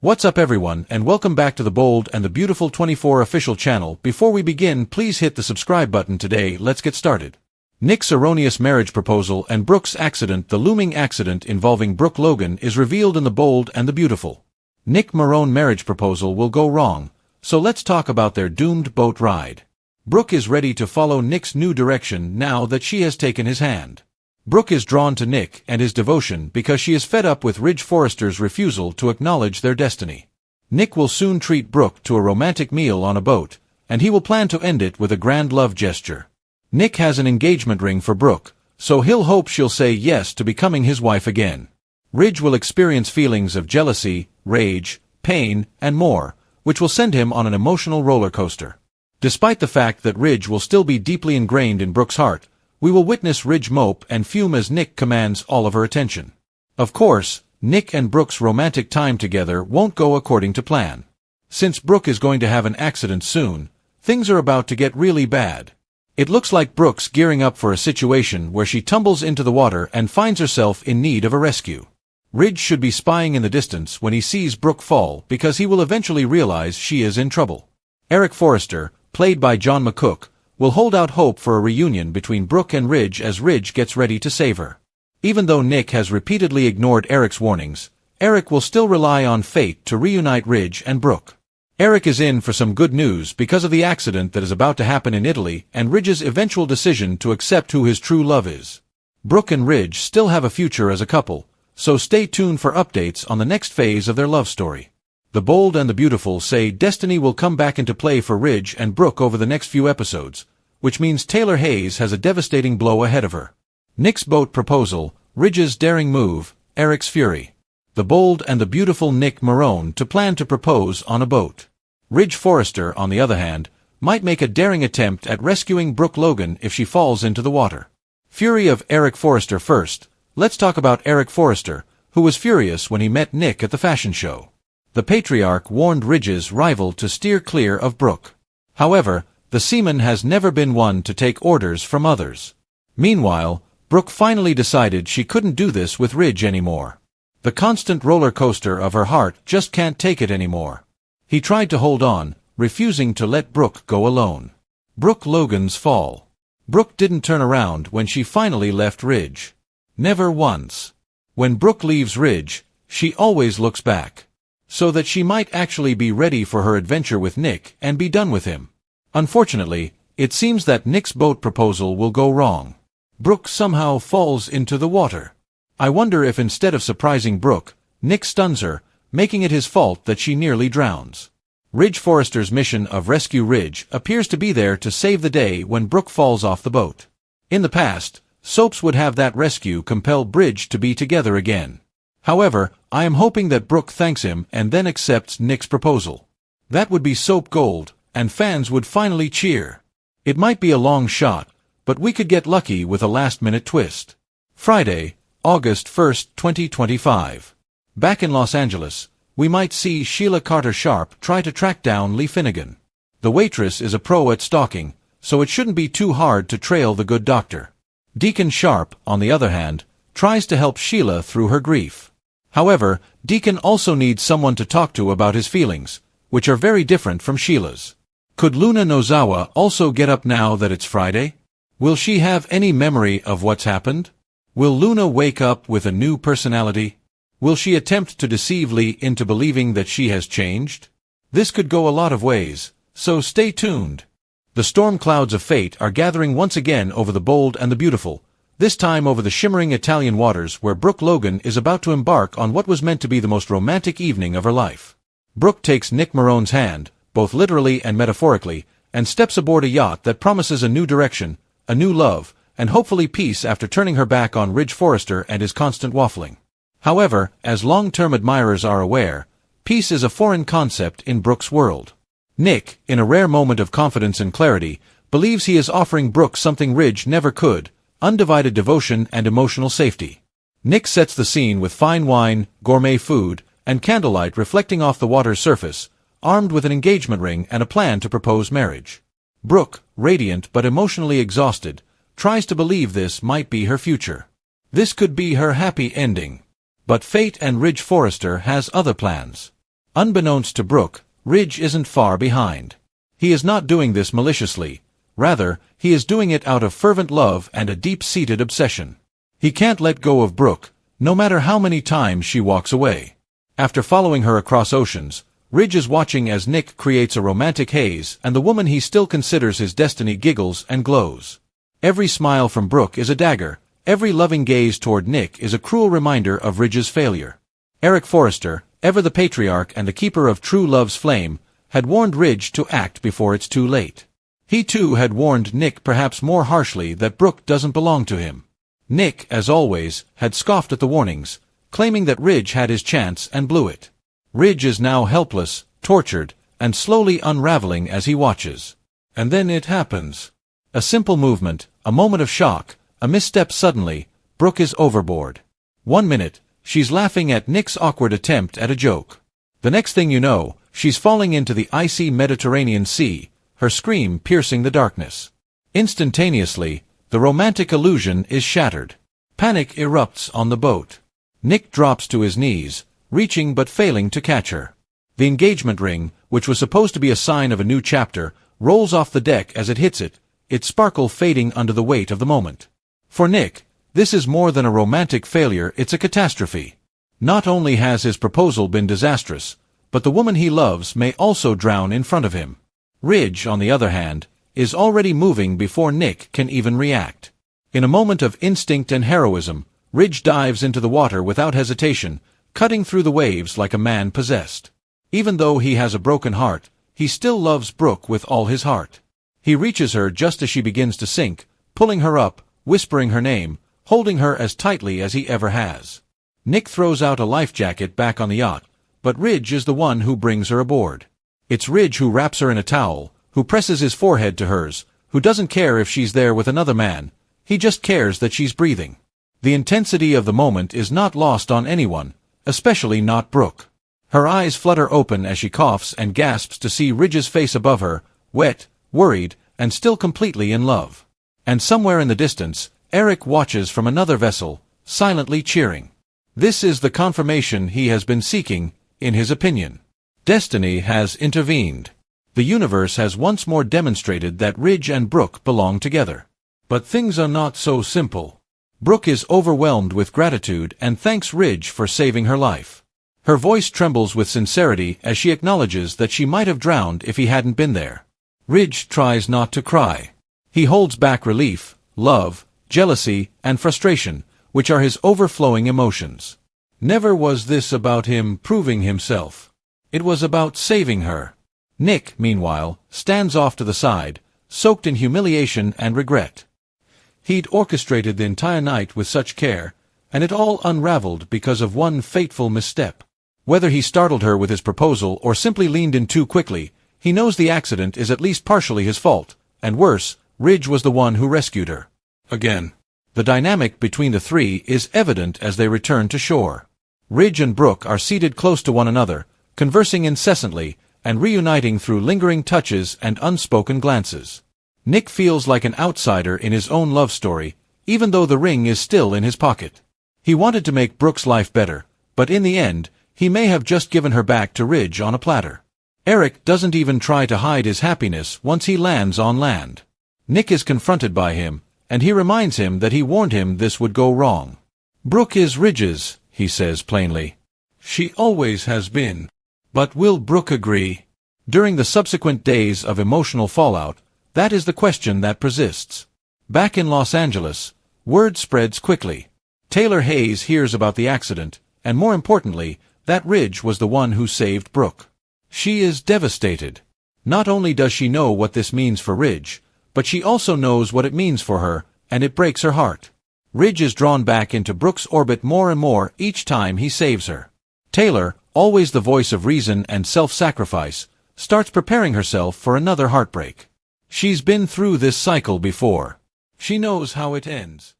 What's up everyone, and welcome back to the Bold and the Beautiful 24 official channel. Before we begin, please hit the subscribe button today. Let's get started. Nick's erroneous marriage proposal and Brooke's accident. The looming accident involving Brooke Logan is revealed in the Bold and the Beautiful. Nick Maroon marriage proposal will go wrong, so let's talk about their doomed boat ride. Brooke is ready to follow Nick's new direction now that she has taken his hand. Brooke is drawn to Nick and his devotion because she is fed up with Ridge Forrester's refusal to acknowledge their destiny. Nick will soon treat Brooke to a romantic meal on a boat, and he will plan to end it with a grand love gesture. Nick has an engagement ring for Brooke, so he'll hope she'll say yes to becoming his wife again. Ridge will experience feelings of jealousy, rage, pain, and more, which will send him on an emotional roller coaster. Despite the fact that Ridge will still be deeply ingrained in Brooke's heart, we will witness Ridge mope and fume as Nick commands all of her attention. Of course, Nick and Brooke's romantic time together won't go according to plan. Since Brooke is going to have an accident soon, things are about to get really bad. It looks like Brooke's gearing up for a situation where she tumbles into the water and finds herself in need of a rescue. Ridge should be spying in the distance when he sees Brooke fall because he will eventually realize she is in trouble. Eric Forrester, played by John McCook, will hold out hope for a reunion between Brooke and Ridge as Ridge gets ready to save her. Even though Nick has repeatedly ignored Eric's warnings, Eric will still rely on fate to reunite Ridge and Brooke. Eric is in for some good news because of the accident that is about to happen in Italy and Ridge's eventual decision to accept who his true love is. Brooke and Ridge still have a future as a couple, so stay tuned for updates on the next phase of their love story. The Bold and the Beautiful say destiny will come back into play for Ridge and Brooke over the next few episodes, which means Taylor Hayes has a devastating blow ahead of her. Nick's boat proposal, Ridge's daring move, Eric's fury. The Bold and the Beautiful. Nick Maroon to plan to propose on a boat. Ridge Forrester, on the other hand, might make a daring attempt at rescuing Brooke Logan if she falls into the water. Fury of Eric Forrester. First, let's talk about Eric Forrester, who was furious when he met Nick at the fashion show. The patriarch warned Ridge's rival to steer clear of Brooke. However, the seaman has never been one to take orders from others. Meanwhile, Brooke finally decided she couldn't do this with Ridge anymore. The constant roller coaster of her heart just can't take it anymore. He tried to hold on, refusing to let Brooke go alone. Brooke Logan's fall. Brooke didn't turn around when she finally left Ridge. Never once. When Brooke leaves Ridge, she always looks back, so that she might actually be ready for her adventure with Nick and be done with him. Unfortunately, it seems that Nick's boat proposal will go wrong. Brooke somehow falls into the water. I wonder if instead of surprising Brooke, Nick stuns her, making it his fault that she nearly drowns. Ridge Forrester's mission of rescue Ridge appears to be there to save the day when Brooke falls off the boat. In the past, soaps would have that rescue compel Ridge to be together again. However, I am hoping that Brooke thanks him and then accepts Nick's proposal. That would be soap gold, and fans would finally cheer. It might be a long shot, but we could get lucky with a last-minute twist. Friday, August 1st, 2025. Back in Los Angeles, we might see Sheila Carter Sharp try to track down Lee Finnegan. The waitress is a pro at stalking, so it shouldn't be too hard to trail the good doctor. Deacon Sharp, on the other hand, tries to help Sheila through her grief. However, Deacon also needs someone to talk to about his feelings, which are very different from Sheila's. Could Luna Nozawa also get up now that it's Friday? Will she have any memory of what's happened? Will Luna wake up with a new personality? Will she attempt to deceive Lee into believing that she has changed? This could go a lot of ways, so stay tuned. The storm clouds of fate are gathering once again over the Bold and the Beautiful, this time over the shimmering Italian waters where Brooke Logan is about to embark on what was meant to be the most romantic evening of her life. Brooke takes Nick Maroon's hand, both literally and metaphorically, and steps aboard a yacht that promises a new direction, a new love, and hopefully peace after turning her back on Ridge Forrester and his constant waffling. However, as long-term admirers are aware, peace is a foreign concept in Brooke's world. Nick, in a rare moment of confidence and clarity, believes he is offering Brooke something Ridge never could: undivided devotion and emotional safety. Nick sets the scene with fine wine, gourmet food, and candlelight reflecting off the water's surface, armed with an engagement ring and a plan to propose marriage. Brooke, radiant but emotionally exhausted, tries to believe this might be her future. This could be her happy ending. But fate and Ridge Forrester has other plans. Unbeknownst to Brooke, Ridge isn't far behind. He is not doing this maliciously. Rather, he is doing it out of fervent love and a deep-seated obsession. He can't let go of Brooke, no matter how many times she walks away. After following her across oceans, Ridge is watching as Nick creates a romantic haze and the woman he still considers his destiny giggles and glows. Every smile from Brooke is a dagger. Every loving gaze toward Nick is a cruel reminder of Ridge's failure. Eric Forrester, ever the patriarch and the keeper of true love's flame, had warned Ridge to act before it's too late. He too had warned Nick perhaps more harshly that Brooke doesn't belong to him. Nick, as always, had scoffed at the warnings, claiming that Ridge had his chance and blew it. Ridge is now helpless, tortured, and slowly unraveling as he watches. And then it happens. A simple movement, a moment of shock, a misstep suddenly, Brooke is overboard. 1 minute, she's laughing at Nick's awkward attempt at a joke. The next thing you know, she's falling into the icy Mediterranean Sea, her scream piercing the darkness. Instantaneously, the romantic illusion is shattered. Panic erupts on the boat. Nick drops to his knees, reaching but failing to catch her. The engagement ring, which was supposed to be a sign of a new chapter, rolls off the deck as it hits it, its sparkle fading under the weight of the moment. For Nick, this is more than a romantic failure, it's a catastrophe. Not only has his proposal been disastrous, but the woman he loves may also drown in front of him. Ridge, on the other hand, is already moving before Nick can even react. In a moment of instinct and heroism, Ridge dives into the water without hesitation, cutting through the waves like a man possessed. Even though he has a broken heart, he still loves Brooke with all his heart. He reaches her just as she begins to sink, pulling her up, whispering her name, holding her as tightly as he ever has. Nick throws out a life jacket back on the yacht, but Ridge is the one who brings her aboard. It's Ridge who wraps her in a towel, who presses his forehead to hers, who doesn't care if she's there with another man, he just cares that she's breathing. The intensity of the moment is not lost on anyone, especially not Brooke. Her eyes flutter open as she coughs and gasps to see Ridge's face above her, wet, worried, and still completely in love. And somewhere in the distance, Eric watches from another vessel, silently cheering. This is the confirmation he has been seeking, in his opinion. Destiny has intervened. The universe has once more demonstrated that Ridge and Brooke belong together. But things are not so simple. Brooke is overwhelmed with gratitude and thanks Ridge for saving her life. Her voice trembles with sincerity as she acknowledges that she might have drowned if he hadn't been there. Ridge tries not to cry. He holds back relief, love, jealousy, and frustration, which are his overflowing emotions. Never was this about him proving himself. It was about saving her. Nick, meanwhile, stands off to the side, soaked in humiliation and regret. He'd orchestrated the entire night with such care, and it all unraveled because of one fateful misstep. Whether he startled her with his proposal or simply leaned in too quickly, he knows the accident is at least partially his fault, and worse, Ridge was the one who rescued her. Again. The dynamic between the three is evident as they return to shore. Ridge and Brooke are seated close to one another, conversing incessantly, and reuniting through lingering touches and unspoken glances. Nick feels like an outsider in his own love story, even though the ring is still in his pocket. He wanted to make Brooke's life better, but in the end, he may have just given her back to Ridge on a platter. Eric doesn't even try to hide his happiness once he lands on land. Nick is confronted by him, and he reminds him that he warned him this would go wrong. Brooke is Ridge's, he says plainly. She always has been. But will Brooke agree? During the subsequent days of emotional fallout, that is the question that persists. Back in Los Angeles, word spreads quickly. Taylor Hayes hears about the accident, and more importantly, that Ridge was the one who saved Brooke. She is devastated. Not only does she know what this means for Ridge, but she also knows what it means for her, and it breaks her heart. Ridge is drawn back into Brooke's orbit more and more each time he saves her. Taylor, always the voice of reason and self-sacrifice, starts preparing herself for another heartbreak. She's been through this cycle before. She knows how it ends.